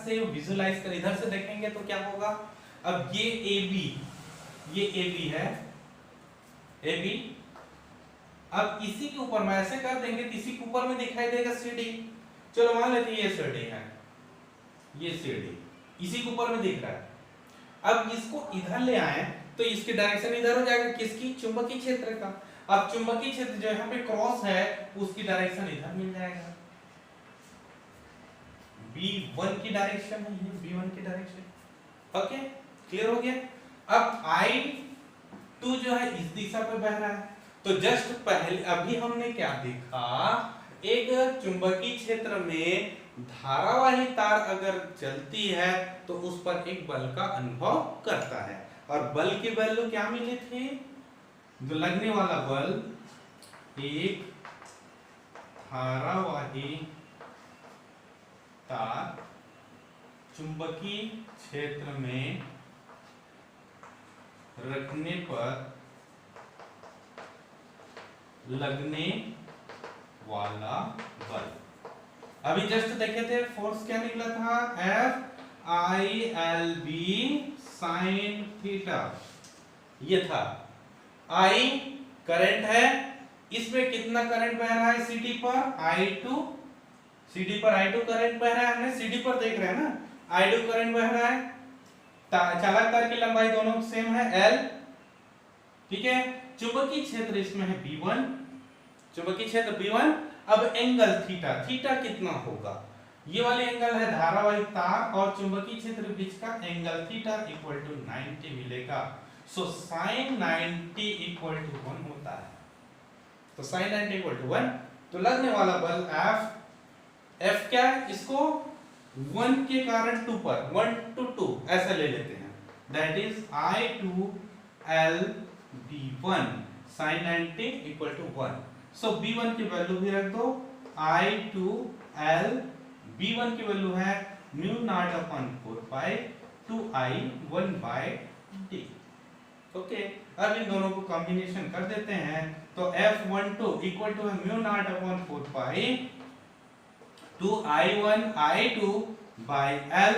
से विजुलाइज कर, इधर से देखेंगे तो क्या होगा, अब ये AB है, AB, अब इसी के ऊपर में ऐसे कर देंगे तो इसी के ऊपर में दिखाई देगा CD। चलो मान लेते हैं ये CD है, ये CD इसी के ऊपर में दिख रहा है। अब इसको इधर ले आए तो इसकी डायरेक्शन इधर हो जाएगा, किसकी, चुंबकीय क्षेत्र का। अब चुंबकीय क्षेत्र जो यहाँ पे क्रॉस है उसकी डायरेक्शन इधर मिल जाएगा, B1 की डायरेक्शन है ये, B1 की डायरेक्शन। ओके, क्लियर हो गया। अब I2 जो है इस दिशा पे बह रहा है, तो जस्ट पहले अभी हमने क्या देखा, एक चुंबकीय क्षेत्र में धारावाही तार अगर चलती है तो उस पर एक बल का अनुभव करता है, और बल की वैल्यू क्या मिली थी, जो लगने वाला बल, एक धारावाही तार चुंबकीय क्षेत्र में रखने पर लगने वाला बल। अभी जस्ट देखे थे फोर्स क्या निकला था, FILB sin थीटा, ये था। I करंट है, इसमें कितना करंट बह रहा है CD पर, I2, CD पर I2 करंट बह रहा है, हमने CD पर देख रहे हैं ना, I2 करंट बह रहा है, चालक तार की लंबाई दोनों सेम है L, ठीक है। चुंबकीय क्षेत्र इसमें है B1, चुंबकीय क्षेत्र B1। अब एंगल थीटा, थीटा कितना होगा, ये वाले एंगल है धारावाही तार और चुंबकीय क्षेत्र के बीच का एंगल थीटा इक्वल टू 90 मिलेगा। सो sin 90 इक्वल टू 1 होता है, तो sin 90 इक्वल टू 1, तो लगने वाला बल F क्या है, इसको 1 के कारण 2 पर, 1 to 2 ऐसा ले लेते हैं, that is I2L B1 sin 90 equal to 1। So B1 की वैल्यू भी रख दो, I2L B1 की वैल्यू है mu not upon 4 pi 2I 1/d। Okay, अब इन दोनों को कॉम्बिनेशन कर देते हैं, तो F12 इक्वल टू है mu not upon 4 pi 2I1 I2 by L,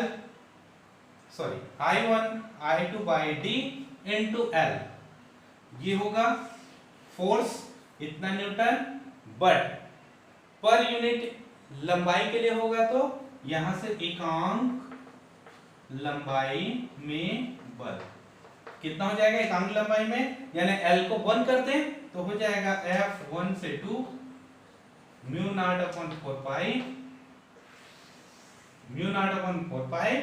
sorry I1 I2 by D into L, ये होगा फोर्स इतना न्यूटन, बट पर यूनिट लंबाई के लिए होगा तो यहां से एकांक लंबाई में बल कितना हो जाएगा, एकांक लंबाई में, यानी L को 1 कर दें तो हो जाएगा F1 से 2 mu not upon 4 pi, mu not upon 4 pi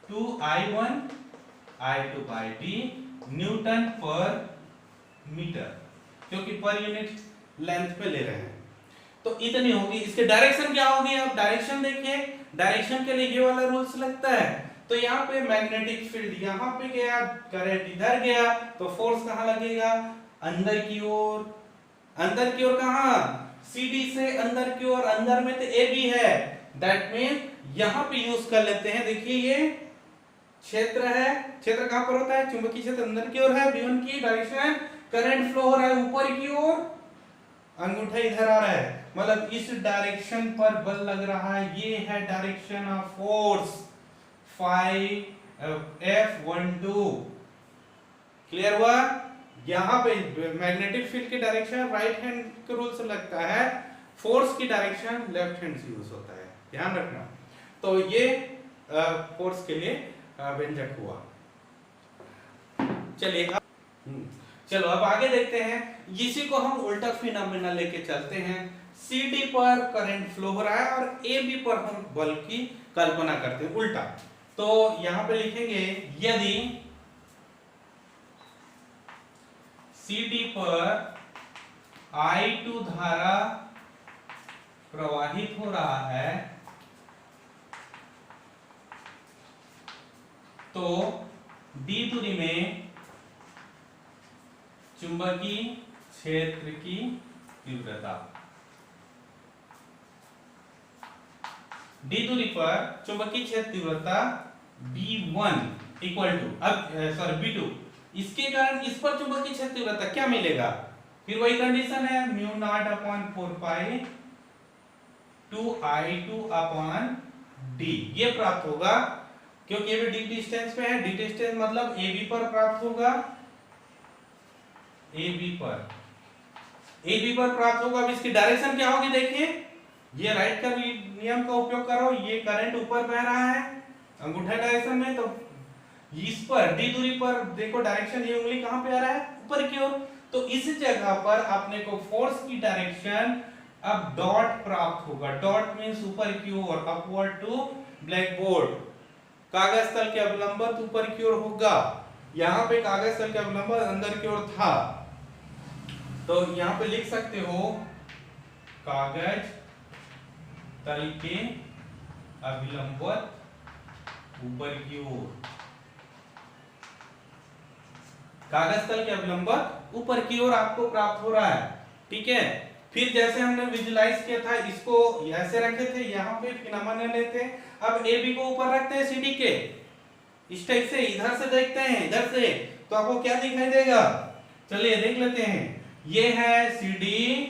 2I1 I2 by D newton per metre, क्योंकि पर यूनिट लेंथ पे ले रहे हैं, तो इतनी होगी। इसके डायरेक्शन क्या होगी, आप डायरेक्शन देखिए, डायरेक्शन के लिए ये वाला रूल्स लगता है, तो यहाँ पे मैग्नेटिक फील्ड यहाँ पे गया, करंट इधर गया, तो फोर्स कहाँ लगेगा, अंदर की ओर, अंदर की ओर कहाँ, CD से अंदर की ओर, अंदर में तो AB है, दैट मीन यहाँ पे यूज कर लेते हैं। देखिए ये क्षेत्र है, क्षेत्र कहाँ पर होता है, चुंबकीय क्षेत्र अंदर की ओर है, B1 की डायरेक्शन, करंट फ्लो हो रहा है ऊपर की ओर, अंगूठा इधर आ रहा है, मतलब इस डायरेक्शन पर बल लग रहा है, ये है direction of force F12। Clear हुआ, यहाँ पे मैग्नेटिक फील्ड की डायरेक्शन राइट हैंड के रूल से लगता है, फोर्स की डायरेक्शन लेफ्ट हैंड से यूज होता है, ध्यान रखना। तो ये फोर्स के लिए व्यंजक हुआ। चलिए चलो अब आगे देखते हैं, इसी को हम उल्टा फिनोमेना लेके चलते हैं। CD पर करंट फ्लो हो रहा है और AB पर हम बल की कल्पना करते हैं उल्टा, तो यहां पे लिखेंगे यदि CD पर I2 धारा प्रवाहित हो रहा है तो D दूरी में चुंबकीय क्षेत्र की तीव्रता, D दूरी पर चुंबकीय क्षेत्र तीव्रता B1 इक्वल टू, अब सॉरी B2, इसके कारण इस पर चुंबकीय क्षेत्र तीव्रता क्या मिलेगा, फिर वही कंडीशन है, mu not upon 4 pi 2I2 upon D, ये प्राप्त होगा क्योंकि ये भी डी डिस्टेंस पे है। डी डिस्टेंस मतलब ए बी पर प्राप्त होगा, ए बी पर, ए बी पर प्राप्त होगा। अब इसकी डायरेक्शन क्या होगी देखिए, ये राइट का नियम का उपयोग करो, ये करंट ऊपर बह रहा है अंगूठा डायरेक्शन में, तो इस पर डी दूरी पर देखो डायरेक्शन, ये उंगली कहां पे आ रहा है, ऊपर की ओर। तो इस जगह पर अपने को फोर्स की डायरेक्शन अब डॉट प्राप्त होगा। डॉट मींस ऊपर की ओर, अपवर्ड टू ब्लैक बोर्ड। कागज तल के अवलंबन ऊपर की ओर होगा, यहां पे कागज तल के अवलंबन अंदर की ओर था, तो यहां पे लिख सकते हो कागज तल के अभिलंबन ऊपर की ओर, कागज तल के अभिलंबन ऊपर की ओर आपको प्राप्त हो रहा है। ठीक है, फिर जैसे हमने विजुलाइज किया था, इसको ऐसे रखे थे, यहाँ पे फिनोमेना लेते हैं, अब ए बी को ऊपर रखते हैं सीडी के, इस टाइप से इधर से देखते हैं, इधर से, तो आपको क्या दिखाई देगा, चलिए देख लेते हैं। ये है सीडी,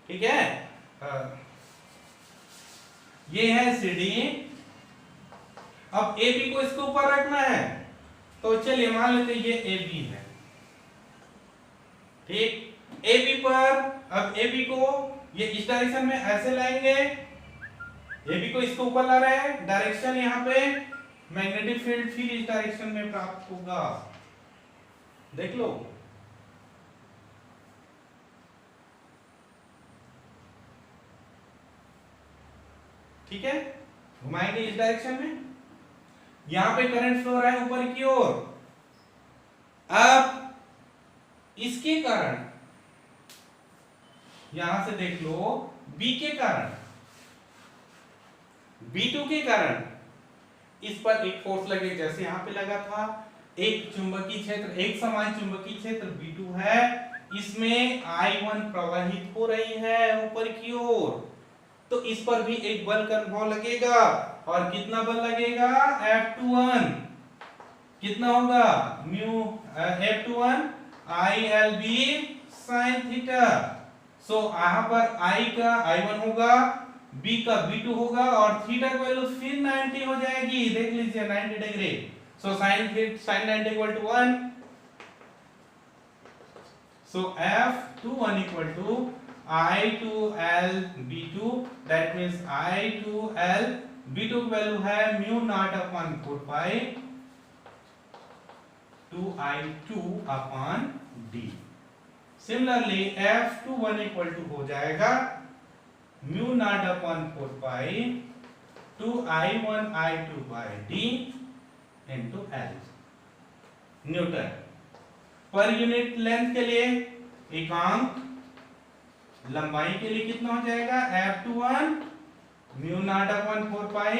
ठीक है, ये है सीडी। अब ए बी को इसके ऊपर रखना है, तो चलिए मान लेते हैं ये ए बी है, ठीक। ए बी पर अब ए बी को ये इस डायरेक्शन में ऐसे लाएंगे, ए बी को इसके ऊपर ला रहे हैं, डायरेक्शन यहाँ पे मैग्नेटिक फील्ड फिर इस डायरेक्शन में प्राप्त होगा, देख लो। ठीक है, घुमाएंगे इस डायरेक्शन में, यहां पे करंट फ्लो हो रहा है ऊपर की ओर। अब इसके कारण यहां से देख लो, बी के कारण, B2 के कारण इस पर एक फोर्स लगे, जैसे यहां पे लगा था। एक चुंबकीय क्षेत्र, एक समान चुंबकीय क्षेत्र B2 है, इसमें I1 प्रवाहित हो रही है ऊपर की ओर, तो इस पर भी एक बल का अनुभव लगेगा, और कितना बल लगेगा, F21, कितना होगा, म्यू F21 ILB sin थीटा। सो यहां पर I का I1 होगा, B का B2 होगा, और थीटा की वैल्यू फिर 90 हो जाएगी, देख लीजिए 90 degree. So sin 90 equal to 1, so F21 equal to I2L B2, that means I2L B2 की वैल्यू है mu not upon 4 pi 2I2 upon D। Similarly F21 equal to हो जाएगा mu not upon 4 pi 2I1 I2 by D into L newton per unit length के लिए। एकांक लंबाई के लिए कितना हो जाएगा, F21 mu not upon 4 pi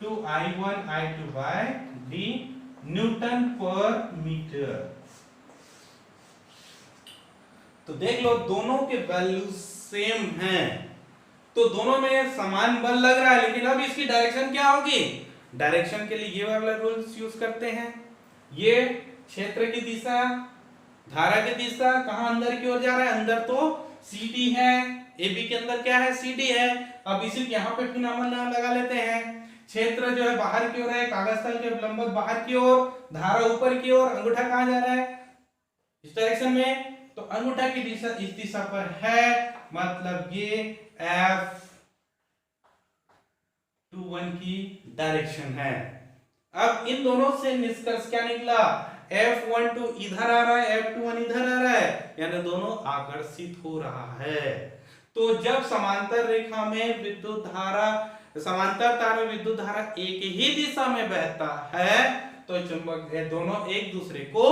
2I1 I2 by D newton per metre. तो देख लो दोनों के वैल्यू सेम हैं, तो दोनों में समान बल लग रहा है, लेकिन अब इसकी डायरेक्शन क्या होगी, डायरेक्शन के लिए ये वाला रूल्स यूज करते हैं। ये क्षेत्र की दिशा, धारा की दिशा कहां अंदर की ओर जा रहा है, अंदर तो CD है, AB के अंदर क्या है, CD है। अब इसी यहां पे फिनोमेना लगा लेते हैं, क्षेत्र जो है बाहर की ओर है, कागज तल के लंबवत बाहर की ओर, धारा ऊपर की ओर, अंगूठा कहां जा रहा है, इस डायरेक्शन में, तो अंगूठा की दिशा इस दिशा पर है, मतलब ये F21 की डायरेक्शन है। अब इन दोनों से निष्कर्ष क्या निकला, F12 इधर आ रहा है, F21 इधर आ रहा है, यानी दोनों आकर्षित हो रहा है। तो जब समांतर रेखा में विद्युत धारा, समांतर तार में विद्युत धारा एक ही दिशा में बहता है, तो चुंबक दोनों एक दूसरे को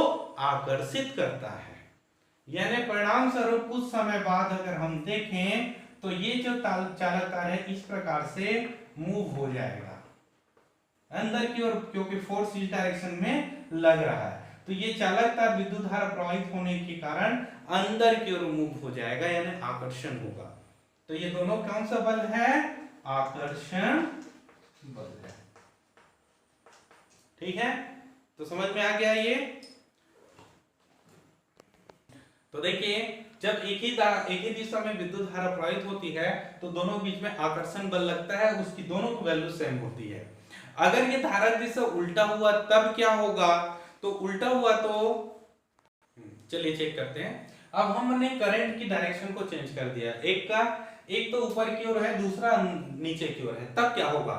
आकर्षित करता है। यानी परिणाम स्वरूप कुछ समय बाद अगर हम देखें तो ये जो चालक तार है इस प्रकार से मूव हो जाएगा अंदर की ओर, क्योंकि फोर्स इस डायरेक्शन में लग रहा है, तो ये चालक तार विद्युत धारा प्रवाहित होने के कारण अंदर की ओर मूव हो जाएगा, यानी आकर्षण होगा। तो ये दोनों कौन सा बल है, आकर्षण बल है। ठीक है, तो समझ में आ गया ये। तो देखिए जब एक ही दिशा में विद्युत धारा प्रवाहित होती है तो दोनों के बीच में आकर्षण बल लगता है, उसकी दोनों की वैल्यू सेम होती है। अगर ये धारा दिशा उल्टा हुआ तब क्या होगा? तो उल्टा हुआ तो चलिए चेक करते हैं। अब हमने करंट की डायरेक्शन को चेंज कर दिया, एक तो ऊपर की ओर है, दूसरा नीचे की ओर है, तब क्या होगा?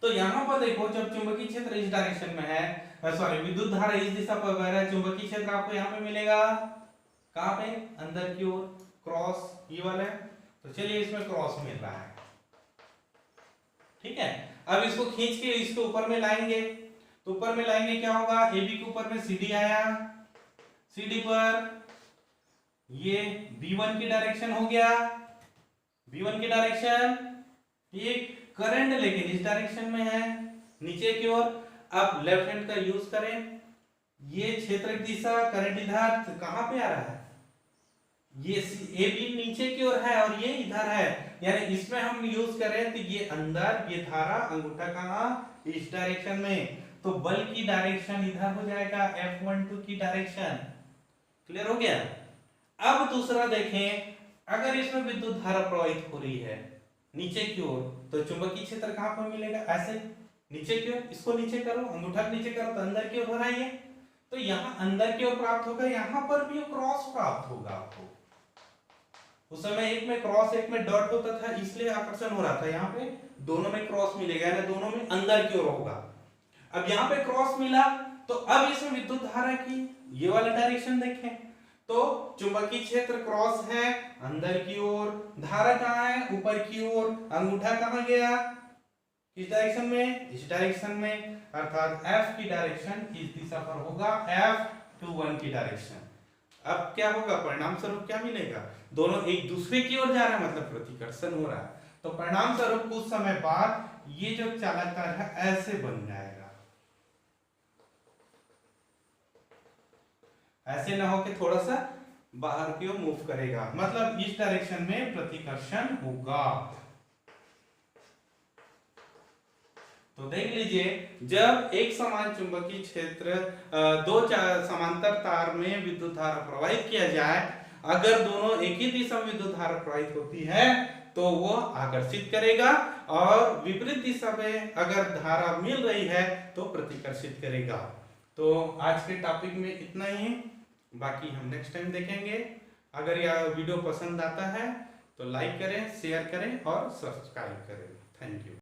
तो यहाँ पर देखो, जब चुंबकीय क्षेत्र इस डायरेक्शन में है, सॉरी विद्युत धारा इस दिशा पर बह रहा है, चुंबकीय क्षेत्र आपको यहाँ पे मिलेगा, कहाँ पे? अंदर की ओर, क्रॉस ये वाला है। तो चलिए इसमें क्रॉस मिल रहा है, ठीक है। अब इसको खींच के इसके ऊपर में लाएंगे, तो ऊपर में लाएंगे क्या होगा? AB के ऊपर में CD आया, CD पर ये B1 की डायरेक्शन हो गया, B1 की डायरेक्शन, ये करंट लेकिन इस डायरेक्शन में है, नीचे की ओर। अब लेफ्ट हैंड का यूज करें, ये क्षेत्र की दिशा, करंट इधर कहां पे आ रहा है? ये AB नीचे की ओर है और ये इधर है, यानी इसमें हम यूज करें तो ये अंदर, ये धारा अंगूठा कहां? इस डायरेक्शन में, तो बल की डायरेक्शन इधर हो जाएगा, F12 की डायरेक्शन। क्लियर हो गया? अब दूसरा देखें, अगर इसमें विद्युत धारा प्रवाहित हो रही है नीचे की ओर, तो चुंबकीय क्षेत्र कहां पर मिलेगा? ऐसे नीचे की ओर, इसको नीचे करो, अंगूठा नीचे करो तो अंदर की ओर बनाइए, तो यहां अंदर की ओर प्राप्त होगा, यहां पर भी क्रॉस प्राप्त होगा आपको। उस समय एक में क्रॉस एक में डॉट होता था, इसलिए आकर्षण हो रहा था, यहाँ पे दोनों में क्रॉस मिलेगा, यानी दोनों में अंदर की ओर होगा। अब यहाँ पे क्रॉस मिला, तो अब इसमें विद्युत धारा की ये वाला डायरेक्शन देखें, तो चुंबकीय क्षेत्र क्रॉस है अंदर की ओर, धारा कहाँ है? ऊपर की ओर, अंगूठा कहाँ गया? किस डायरेक्शन में? इस डायरेक्शन में, अर्थात F की डायरेक्शन इस दिशा पर होगा, F21 की डायरेक्शन। अब क्या होगा? परिणाम स्वरूप क्या मिलेगा? दोनों एक दूसरे की ओर जा रहा है, मतलब प्रतिकर्षण हो रहा है, तो परिणाम स्वरूप कुछ समय बाद ये जो चालकता है ऐसे बन जाएगा, ऐसे ना हो कि थोड़ा सा बाहर की ओर मूव करेगा, मतलब इस डायरेक्शन में प्रतिकर्षण होगा। तो देख लीजिए, जब एक समान चुंबकीय क्षेत्र दो समांतर तार में विद्युत धारा प्रवाहित किया जाए, अगर दोनों एक ही दिशा में विद्युत धारा प्रवाहित होती है तो वो आकर्षित करेगा, और विपरीत दिशा में अगर धारा मिल रही है तो प्रतिकर्षित करेगा। तो आज के टॉपिक में इतना ही, बाकी हम नेक्स्ट टाइम देखेंगे। अगर यह वीडियो पसंद आता है तो लाइक करें, शेयर करें और सब्सक्राइब करें। Thank you.